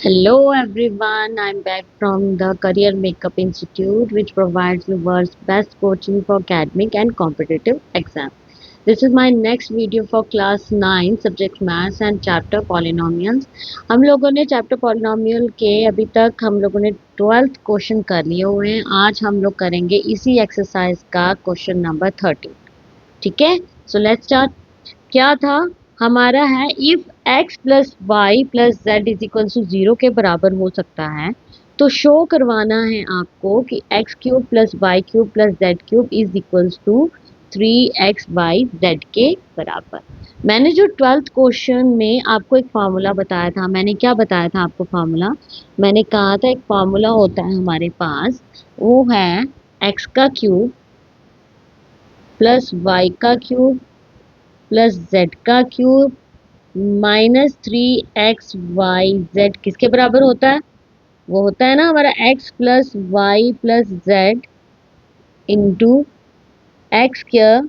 Hello everyone, I'm back from the Career Makeup Institute, which provides the world's best coaching for academic and competitive exam. This is my next video for class 9 subject maths and chapter polynomials. हम लोगों ने chapter polynomial के अभी तक हम लोगों ने 12th question कर लिए हुए हैं। आज हम लोग करेंगे इसी एक्सरसाइज का क्वेश्चन नंबर 13। ठीक है, सो लेट्स स्टार्ट। क्या था हमारा है, if x plus y plus z is equal to 0 के बराबर हो सकता है तो शो करवाना है आपको कि x cube plus y cube plus z cube is equal to 3xy के बराबर। मैंने जो 12th क्वेश्चन में आपको एक फार्मूला बताया था, मैंने क्या बताया था आपको फार्मूला? मैंने कहा था एक फार्मूला होता है हमारे पास, वो है x का क्यूब प्लस वाई का क्यूब प्लस जेड का क्यूब -3xyz किसके बराबर होता है? वो होता है ना हमारा x plus y plus z into x square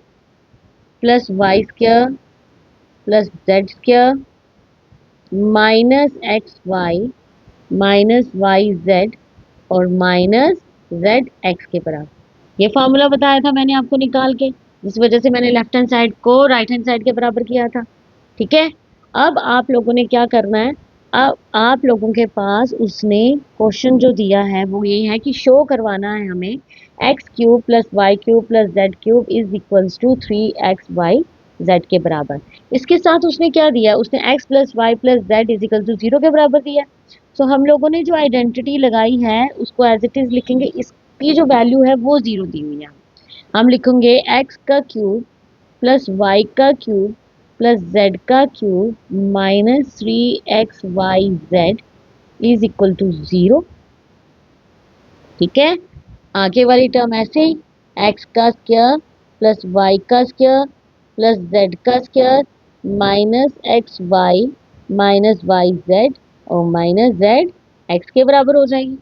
plus y square plus z square -xy - yz और -zx के बराबर। ये फॉर्मूला बताया था मैंने आपको निकाल के, जिस वजह से मैंने लेफ्ट हैंड साइड को राइट हैंड साइड के बराबर किया था। ठीक है, अब आप लोगों ने क्या करना है, अब आप लोगों के पास उसने क्वेश्चन जो दिया है वो ये है कि शो करवाना है हमें x cube plus y cube plus z cube is equals to 3xy z के बराबर। इसके साथ उसने क्या दिया, उसने x plus y plus z is equal to 0 के बराबर दिया। सो हम लोगों ने जो आइडेंटिटी लगाई है उसको एज इट इज लिखेंगे, इसकी जो वैल्यू है वो 0 दी हुई है। हम लिखेंगे x का क्यूब प्लस वाई का क्यूब प्लस जेड का cube -3xyz is equal to 0। ठीक है, आगे वाली टर्म ऐसे ही, x का स्क्वायर प्लस वाई का स्क्वायर प्लस जेड का स्क्वायर -xy -yz और -zx के बराबर हो जाएगी।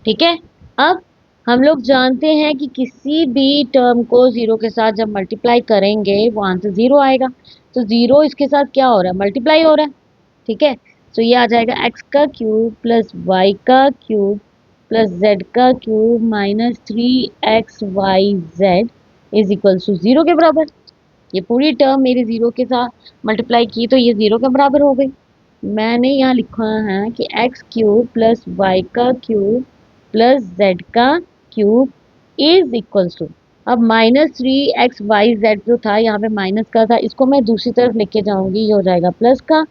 ठीक है, अब हम लोग जानते हैं कि किसी भी टर्म को 0 के साथ जब मल्टीप्लाई करेंगे वो आंसर 0 आएगा। तो 0 इसके साथ क्या हो रहा है, मल्टीप्लाई हो रहा है। ठीक है, तो ये आ जाएगा x का क्यूब प्लस वाई का क्यूब प्लस जेड का cube -3xyz is equal to 0 के बराबर। ये पूरी टर्म मेरी 0 के साथ मल्टीप्लाई की तो ये 0 के बराबर हो गई। मैंने यहाँ लिखा है कि एक्स क्यूब प्लस वाई का क्यूब प्लस जेड का क्यूब इज इक्वल्स टू, अब -3xyz जो था यहाँ पे माइनस का था, इसको मैं दूसरी तरफ लेके जाऊंगी, ये हो जाएगा प्लस का।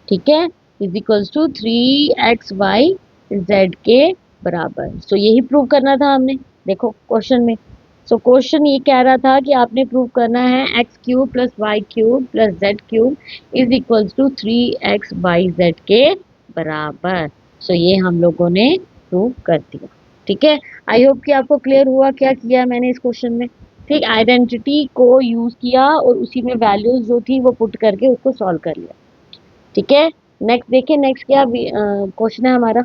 ठीक है, इज इक्वल्स टू 3xyz के बराबर। सो यही प्रूव करना था हमने, देखो क्वेश्चन में। सो क्वेश्चन ये कह रहा था कि आपने प्रूव करना है x cube plus y cube plus z cube is equals to 3xyz के बराबर। सो ये हम लोगों ने प्रूव कर दिया। ठीक है, आई होप कि आपको क्लियर हुआ क्या किया मैंने इस क्वेश्चन में। ठीक, आइडेंटिटी को यूज किया और उसी में वैल्यूज जो थी वो पुट करके उसको सॉल्व कर लिया। ठीक है, नेक्स्ट देखिए, नेक्स्ट क्या क्वेश्चन है हमारा।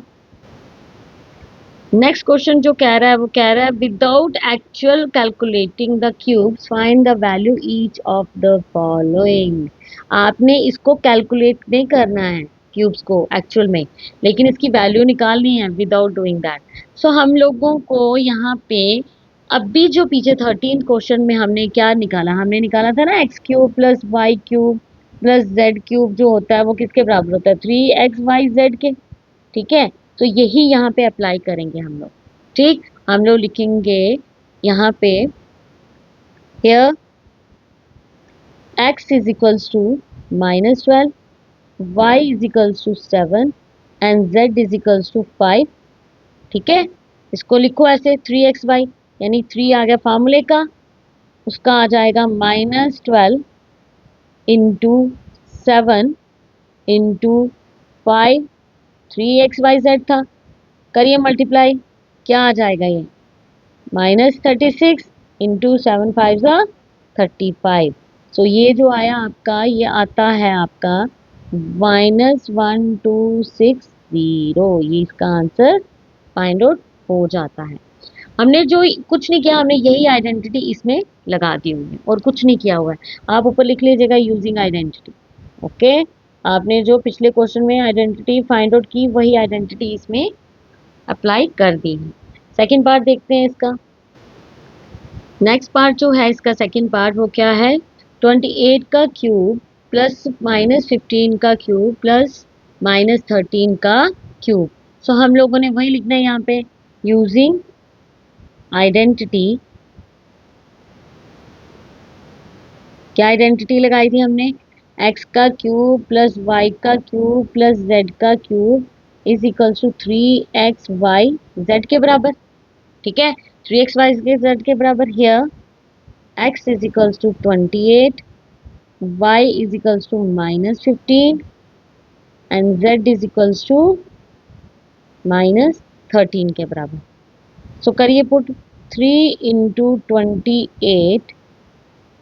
नेक्स्ट क्वेश्चन जो कह रहा है वो कह रहा है without actual calculating the cubes find the value each of the following. आपने इसको कैलकुलेट नहीं करना है क्यूब्स को एक्चुअल में, लेकिन इसकी वैल्यू निकालनी है विदाउट डूइंग दैट। सो हम लोगों को यहाँ पे अभी जो पीछे 13 क्वेश्चन में हमने क्या निकाला, हमने निकाला था ना x cube plus y cube plus z cube जो होता है वो किसके बराबर होता है, 3xyz के। ठीक है, तो यही यहाँ पे अप्लाई करेंगे हम लोग। ठीक, हम लोग लिखेंगे यहाँ पे here x is equals to -12, y is equals to 7 and z is equals to 5। ठीक है, इसको लिखो ऐसे 3xy, यानी 3 आ गया फार्मूले का, उसका आ जाएगा -12 इंटू 7 इंटू 5, 3xyz था, करिए मल्टीप्लाई, क्या आ जाएगा ये -36 इंटू 7 5 35। सो ये जो आया आपका, ये आता है आपका -1260। ये इसका आंसर फाइंड आउट हो जाता है। हमने जो कुछ नहीं किया, हमने यही आइडेंटिटी इसमें लगा दी हुई है और कुछ नहीं किया हुआ है। आप ऊपर लिख लीजिएगा यूजिंग आइडेंटिटी। ओके, आपने जो पिछले क्वेश्चन में आइडेंटिटी फाइंड आउट की वही आइडेंटिटी इसमें अप्लाई कर दी है। सेकंड पार्ट देखते हैं इसका। नेक्स्ट पार्ट जो है इसका सेकंड पार्ट वो क्या है, 28 का क्यूब प्लस माइनस 15 का क्यूब प्लस माइनस 13 का क्यूब। सो हम लोगों ने वही लिखना है यहाँ पे, यूजिंग आइडेंटिटी। क्या आइडेंटिटी लगाई थी हमने, x का क्यूब प्लस y का क्यूब प्लस z का cube is equals to 3xy z के बराबर। ठीक है, 3xy के z के बराबर। Here x is equals to 28, y is equals to minus 15 and z is equals to minus 13 के बराबर। सो करिए put 3 into 28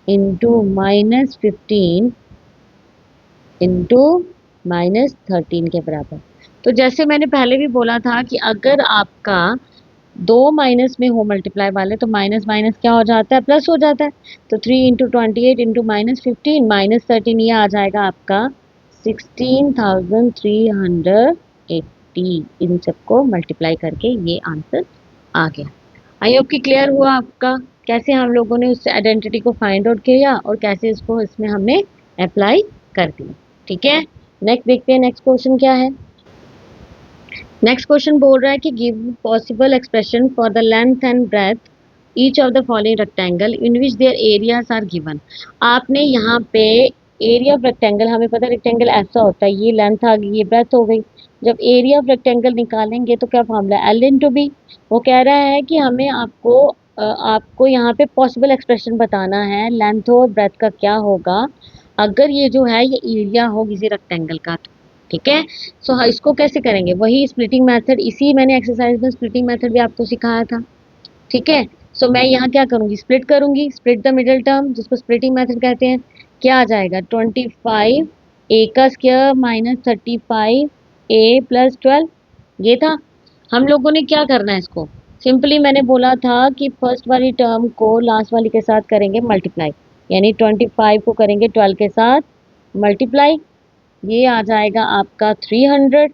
into minus 15 into minus 13 के बराबर। तो जैसे मैंने पहले भी बोला था कि अगर आपका दो माइनस में हो मल्टीप्लाई वाले तो माइनस माइनस क्या हो जाता है, प्लस हो जाता है। तो 3 इंटू 28 इंटू माइनस 15 माइनस 13 ये आ जाएगा आपका 16,380। इन सबको मल्टीप्लाई करके ये आंसर आ गया। आई होप कि क्लियर हुआ आपका कैसे हम लोगों ने उस आइडेंटिटी को फाइंड आउट किया और कैसे इसको इसमें हमने अप्लाई कर दिया। ठीक है, नेक्स्ट देखते हैं नेक्स्ट क्वेश्चन क्या है। नेक्स्ट क्वेश्चन बोल रहा है कि give possible expression for the length and breadth each of the following rectangle in which their areas are given. आपने यहाँ पे एरिया ऑफ रेक्टेंगल, हमें पता है रेक्टेंगल ऐसा होता है, ये लेंथ आ गई, ये ब्रेथ हो गई। जब एरिया ऑफ रेक्टेंगल निकालेंगे तो क्या फॉर्मूला है, एल इंटू बी। वो कह रहा है कि हमें आपको यहाँ पे पॉसिबल एक्सप्रेशन बताना है लेंथ और ब्रेथ का क्या होगा अगर ये जो है ये एरिया हो किसी रेक्टेंगल का। तो ठीक है, सो इसको कैसे करेंगे, वही स्प्लिटिंग मेथड, इसी मैंने एक्सरसाइज में स्प्लिटिंग मेथड भी आपको सिखाया था। ठीक है, सो मैं यहाँ क्या करूँगी, स्प्लिट करूँगी, स्प्लिट द मिडिल टर्म जिसको स्प्लिटिंग मेथड कहते हैं। क्या आ जाएगा, 25 ए का स्क्वायर माइनस 35 ए प्लस 12। ये था। हम लोगों ने क्या करना है इसको, सिंपली मैंने बोला था कि फर्स्ट वाली टर्म को लास्ट वाली के साथ करेंगे मल्टीप्लाई, यानी 25 को करेंगे 12 के साथ मल्टीप्लाई। ये आ जाएगा आपका 300।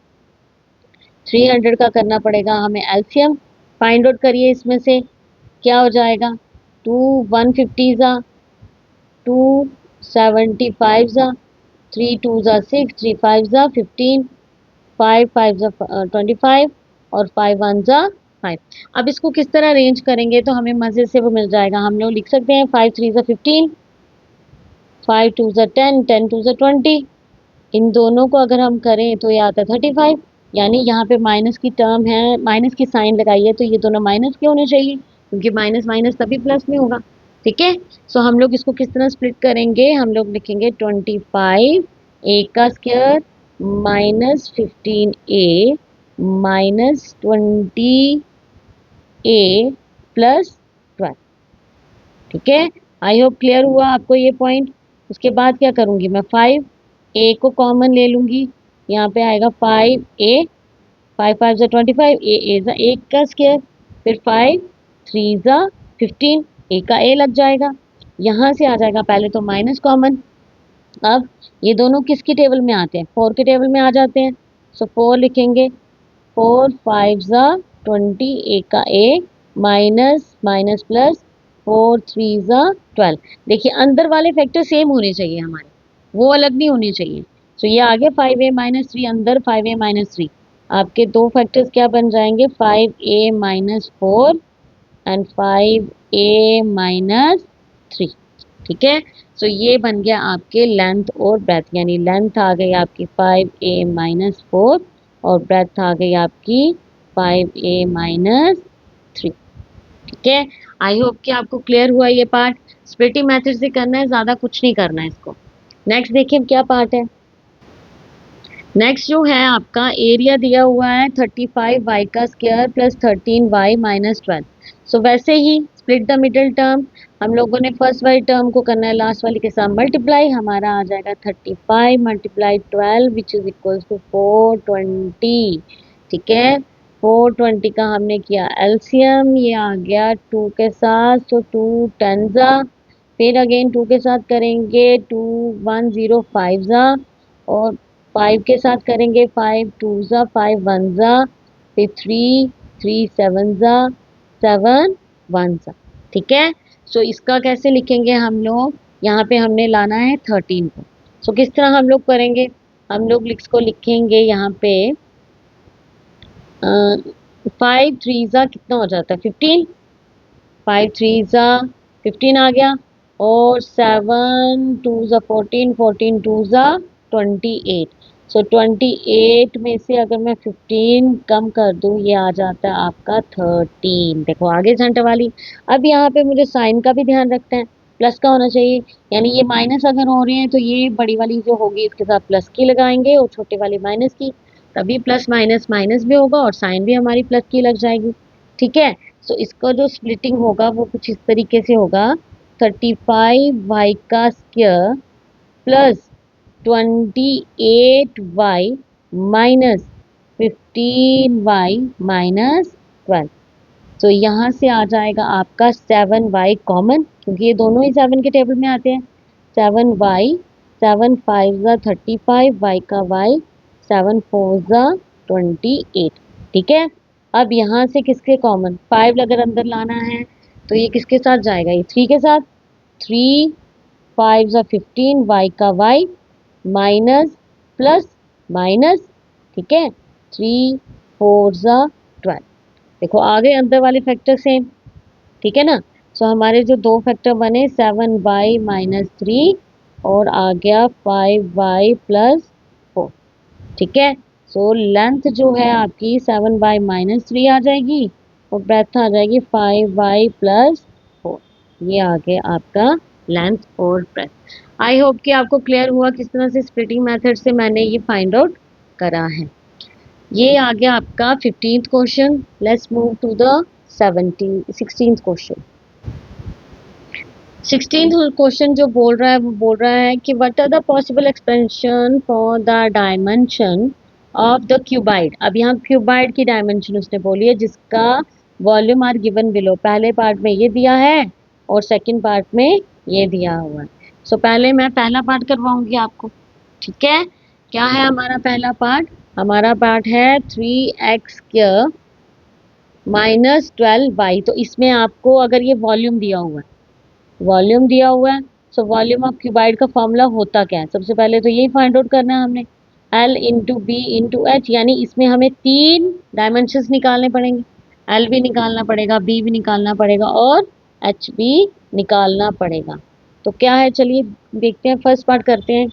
300 का करना पड़ेगा हमें एलसीएम, फाइंड आउट करिए इसमें से क्या हो जाएगा, 2 150 ज़ा, 2 75 ज़ा, 3 2 ज़ा 6, 3 5 ज़ा 15, 5 5 ज़ा 25 और 5 1 ज़ा 5। अब इसको किस तरह अरेंज करेंगे तो हमें मज़े से वो मिल जाएगा। हम लोग लिख सकते हैं 5 3 ज़ा 15, 5 2 ज़ा 10, 10 2 ज़ा 20। इन दोनों को अगर हम करें तो ये आता है 35। यानी यहाँ पे माइनस की टर्म है, माइनस की साइन लगाई है तो ये दोनों माइनस के होने चाहिए क्योंकि माइनस माइनस तभी प्लस में होगा। ठीक है, सो हम लोग इसको किस तरह स्प्लिट करेंगे, हम लोग लिखेंगे 25 ए का स्क्वायर माइनस 15 ए माइनस 20 ए प्लस 12। ठीक है, आई होप क्लियर हुआ आपको ये पॉइंट। उसके बाद क्या करूँगी मैं, 5 ए को कॉमन ले लूँगी, यहाँ पे आएगा 5 ए, 5 5 ज़ा 25, ए ज़ा एक का स्क्वायर, फिर 5 3 ज़ा 15, ए का ए लग जाएगा। यहाँ से आ जाएगा पहले तो माइनस कॉमन। अब ये दोनों किसकी टेबल में आते हैं, 4 के टेबल में आ जाते हैं। सो 4 लिखेंगे, 4 5 ज़ा 20, ए का ए माइनस माइनस प्लस 4 3 ज़ा 12। देखिए अंदर वाले फैक्टर सेम होने चाहिए हमारे, वो अलग नहीं होने चाहिए। सो ये आ गया 5a माइनस 3, अंदर 5a माइनस 3। आपके दो फैक्टर्स क्या बन जाएंगे, 5a minus 4 and 5a minus 3। ठीक है, सो ये बन गया आपके लेंथ और ब्रेथ, यानी लेंथ आ गई आपकी 5a माइनस 4 और ब्रेथ आ गई आपकी 5a माइनस 3। ठीक है, आई होप कि आपको क्लियर हुआ ये पार्ट। स्प्लिटिंग मेथड से करना है, ज़्यादा कुछ नहीं करना है इसको। नेक्स्ट देखिए क्या पार्ट है। नेक्स्ट जो है आपका एरिया दिया हुआ है 35 वाई का स्क्वायर प्लस 13 वाई माइनस 12। सो वैसे ही स्प्लिट द मिडिल टर्म, हम लोगों ने फर्स्ट वाली टर्म को करना है लास्ट वाली के साथ मल्टीप्लाई। हमारा आ जाएगा 35 multiply 12 which is equals to 420। ठीक है, 420 का हमने किया एलसीएम, ये आ गया 2 के साथ, तो 2 10 ज़ा, फिर अगेन 2 के साथ करेंगे 2 105 ज़ा और 5 के साथ करेंगे, 5 टू ज़ा 5 वन ज़ा, फिर 3 3 7 ज़ा 7 1 ज़ा। ठीक है, सो इसका कैसे लिखेंगे हम लोग, यहाँ पे हमने लाना है 13 को। सो किस तरह हम लोग करेंगे, हम लोग इसको लिखेंगे यहाँ पे 5 3 ज़ा कितना हो जाता है 15, 5 3 ज़ा 15 आ गया, और 7 2 ज़ा 14, 14 2 ज़ा 28। सो 28 में से अगर मैं 15 कम कर दूं, ये आ जाता है आपका 13। देखो आगे झंटे वाली। अब यहाँ पे मुझे साइन का भी ध्यान रखना है, प्लस का होना चाहिए, यानी ये माइनस अगर हो रहे हैं तो ये बड़ी वाली जो होगी इसके साथ प्लस की लगाएंगे और छोटे वाली माइनस की, तभी प्लस माइनस माइनस भी होगा और साइन भी हमारी प्लस की लग जाएगी। ठीक है, सो इसका जो स्प्लिटिंग होगा वो कुछ इस तरीके से होगा, 35y का square plus 28y minus 15y minus 12। तो यहाँ से आ जाएगा आपका 7y कॉमन, क्योंकि ये दोनों ही 7 के टेबल में आते हैं। 7y, 7 5 ज़ा 35, y का y, 7 4 ज़ा 28। ठीक है, अब यहाँ से किसके कॉमन, 5 अगर अंदर लाना है तो ये किसके साथ जाएगा, ये 3 के साथ। 3 5 ज़ा 15, y का y माइनस प्लस माइनस। ठीक है, 3 4 ज़ा 12। देखो आ गए अंदर वाले फैक्टर सेम। ठीक है ना, सो हमारे जो दो फैक्टर बने 7y माइनस 3 और आ गया 5y प्लस 4। ठीक है, सो लेंथ जो है आपकी 7y माइनस 3 आ जाएगी और ब्रेथ आ जाएगी 5y प्लस 4। ये आ गया आपका लेंथ और ब्रेथ। आई होप कि आपको क्लियर हुआ किस तरह से स्प्लिटिंग मेथड से मैंने ये फाइंड आउट करा है। ये आ गया आपका 15th question. Let's move to the 16th question. 16th question जो बोल रहा है वो बोल रहा है कि what are the possible expansion for the dimension of the cuboid. अब यहाँ क्यूबाइड की डायमेंशन उसने बोली है जिसका वॉल्यूम आर गिवन बिलो। पहले पार्ट में ये दिया है और सेकंड पार्ट में ये दिया हुआ है। सो पहले मैं पहला पार्ट करवाऊंगी आपको। ठीक है, क्या है हमारा पहला पार्ट, हमारा पार्ट है 3x स्क्वायर माइनस 12y। तो इसमें आपको अगर ये वॉल्यूम दिया हुआ है, वॉल्यूम दिया हुआ है, सो वॉल्यूम ऑफ क्यूबाइड का फॉर्मूला होता क्या है, सबसे पहले तो यही फाइंड आउट करना है हमने, L into B into H. यानी इसमें हमें 3 डायमेंशंस निकालने पड़ेंगे, L भी निकालना पड़ेगा, B भी निकालना पड़ेगा और H भी निकालना पड़ेगा। तो क्या है, चलिए देखते हैं, फर्स्ट पार्ट करते हैं।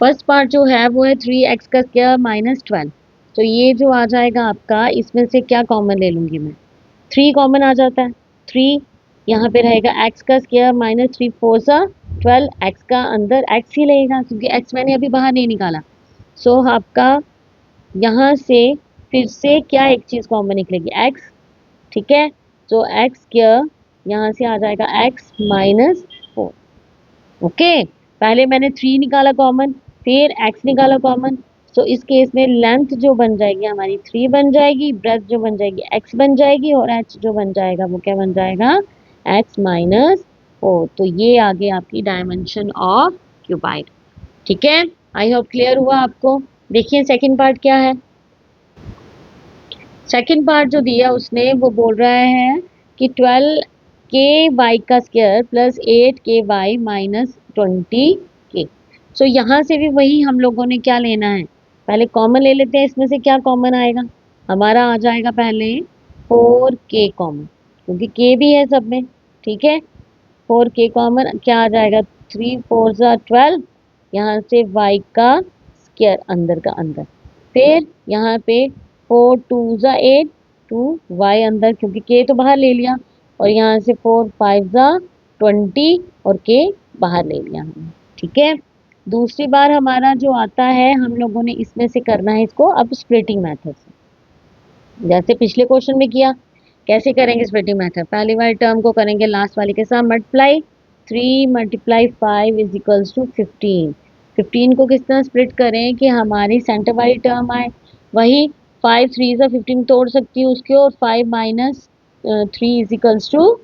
फर्स्ट पार्ट जो है वो है 3x का स्क्वायर माइनस 12। तो ये जो आ जाएगा आपका, इसमें से क्या कॉमन ले लूँगी मैं, 3 कॉमन आ जाता है। 3 यहाँ पे रहेगा, x का स्क्वायर माइनस 3 4 सा 12, x का अंदर x ही रहेगा क्योंकि x मैंने अभी बाहर नहीं निकाला। सो आपका यहाँ से फिर से क्या एक चीज़ कॉमन निकलेगी, x। ठीक है, तो x स्क्वायर यहाँ से आ जाएगा x माइनस 4। ओके, पहले मैंने 3 निकाला कॉमन, फिर x निकाला कॉमन। सो इस केस में लेंथ जो बन जाएगी हमारी 3 बन जाएगी, ब्रेथ जो बन जाएगी x बन जाएगी और h जो बन जाएगा वो क्या बन जाएगा, x माइनस 4। तो ये आ गई आपकी डायमेंशन ऑफ क्यूबाइड। ठीक है, आई होप क्लियर हुआ आपको। देखिए सेकंड पार्ट क्या है। सेकंड पार्ट जो दिया उसने वो बोल रहा है कि 12 के वाई का स्क्वायर प्लस 8 के वाई माइनस 20 के। सो यहाँ से भी वही हम लोगों ने क्या लेना है, पहले कॉमन ले लेते हैं। इसमें से क्या कॉमन आएगा, हमारा आ जाएगा पहले 4 के कॉमन, क्योंकि के भी है सब में। ठीक है, 4 के कॉमन, क्या आ जाएगा 3 4 ज़ा 12, यहाँ से y का स्क्वायर अंदर का अंदर, फिर यहाँ पे 4 2 ज़ा 8, 2 y अंदर क्योंकि k तो बाहर ले लिया, और यहाँ से 4 5 ज़ा 20 और k बाहर ले लिया हमने। ठीक है, दूसरी बार हमारा जो आता है, हम लोगों ने इसमें से करना है इसको अब स्प्लिटिंग मेथड से, जैसे पिछले क्वेश्चन में किया। कैसे करेंगे स्प्लिटिंग मेथड, पहली वाली टर्म को करेंगे लास्ट वाले के साथ multiply, 3 multiply 5 is equals to 15। 15 को किस तरह स्प्लिट करें कि हमारी सेंटर वाली टर्म आए, वही 5 3 से 15 तोड़ सकती हूँ उसके, और 5 माइनस 3 इज इक्वल्स टू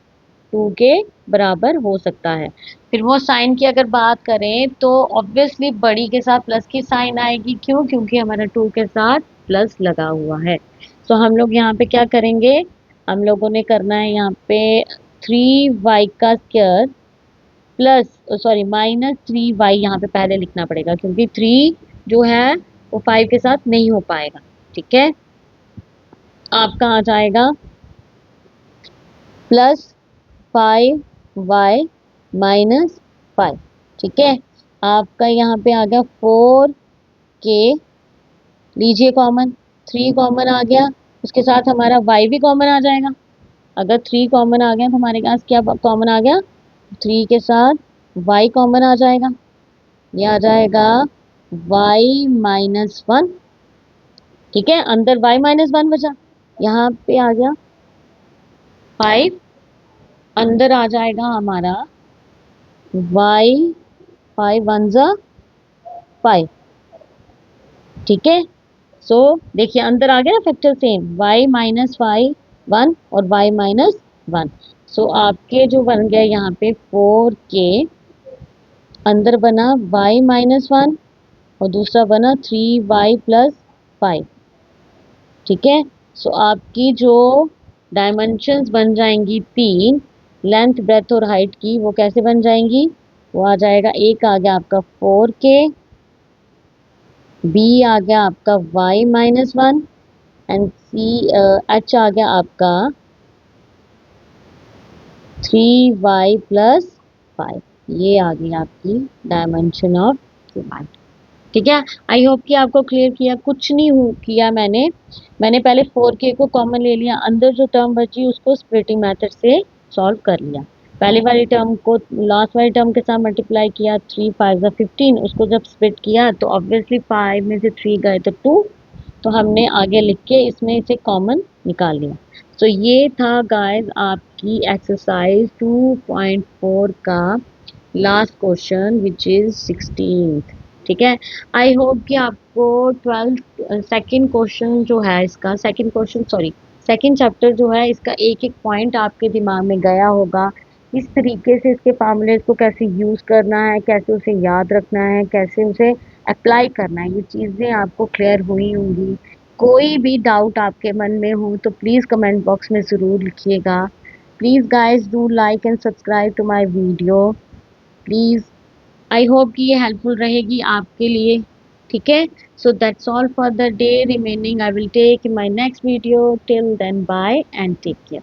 2 के बराबर हो सकता है। फिर वो साइन की अगर बात करें तो ऑब्वियसली बड़ी के साथ प्लस की साइन आएगी, क्यों? क्योंकि हमारा 2 के साथ प्लस लगा हुआ है। तो हम लोग यहाँ पे क्या करेंगे, हम लोगों ने करना है यहाँ पे 3y का square plus sorry minus 3y यहाँ पे पहले लिखना पड़ेगा, क्योंकि 3 जो है वो 5 के साथ नहीं हो पाएगा। ठीक है, आपका आ जाएगा प्लस 5y माइनस 5। ठीक है, आपका यहाँ पे आ गया 4k, लीजिए कॉमन, 3 कॉमन आ गया, उसके साथ हमारा y भी कॉमन आ जाएगा। अगर 3 कॉमन आ गया तो हमारे पास क्या कॉमन आ गया, 3 के साथ y कॉमन आ जाएगा, ये आ जाएगा y माइनस 1। ठीक है, अंदर y माइनस 1 बचा, यहाँ पे आ गया 5, अंदर आ जाएगा हमारा y, 5 वन जा 5। ठीक है, सो देखिए अंदर आ गया ना फैक्टर सेम, y माइनस 5 1 और y माइनस 1। सो आपके जो बन गया यहाँ पे 4k, अंदर बना y माइनस 1 और दूसरा बना 3y प्लस 5। ठीक है, सो आपकी जो डायमेंशंस बन जाएंगी तीन, लेंथ ब्रेथ और हाइट की, वो कैसे बन जाएंगी, वो आ जाएगा, एक आ गया आपका 4k, बी आ गया आपका y minus 1 and C H आ गया आपका 3y प्लस 5। ये आ गई आपकी डायमेंशन ऑफ क्यूबाइड। ठीक है, आई होप कि आपको क्लियर किया, कुछ नहीं किया मैंने पहले 4k को कॉमन ले लिया, अंदर जो टर्म बची उसको स्प्लिटिंग मेथड से सॉल्व कर लिया। पहले वाली टर्म को लास्ट वाली टर्म के साथ मल्टीप्लाई किया, 3 5 15, उसको जब स्प्लिट किया तो ऑब्वियसली 5 में से 3 गए तो 2, तो हमने आगे लिख के इसमें से कॉमन निकाल लिया। तो ये था गाइस आपकी एक्सरसाइज 2.4 का last question which is 16th। ठीक है, आई होप कि आपको 12th सेकंड क्वेश्चन जो है इसका, second question sorry second chapter जो है इसका एक एक पॉइंट आपके दिमाग में गया होगा, इस तरीके से इसके फार्मूलेज को कैसे यूज़ करना है, कैसे उसे याद रखना है, कैसे उसे अप्लाई करना है, ये चीज़ें आपको क्लियर हुई होंगी। कोई भी डाउट आपके मन में हो तो प्लीज़ कमेंट बॉक्स में ज़रूर लिखिएगा। Please guys do like and subscribe to my video please. I hope कि ये हेल्पफुल रहेगी आपके लिए। ठीक है, so that's all for the day remaining, I will take in my next video, till then bye and take care.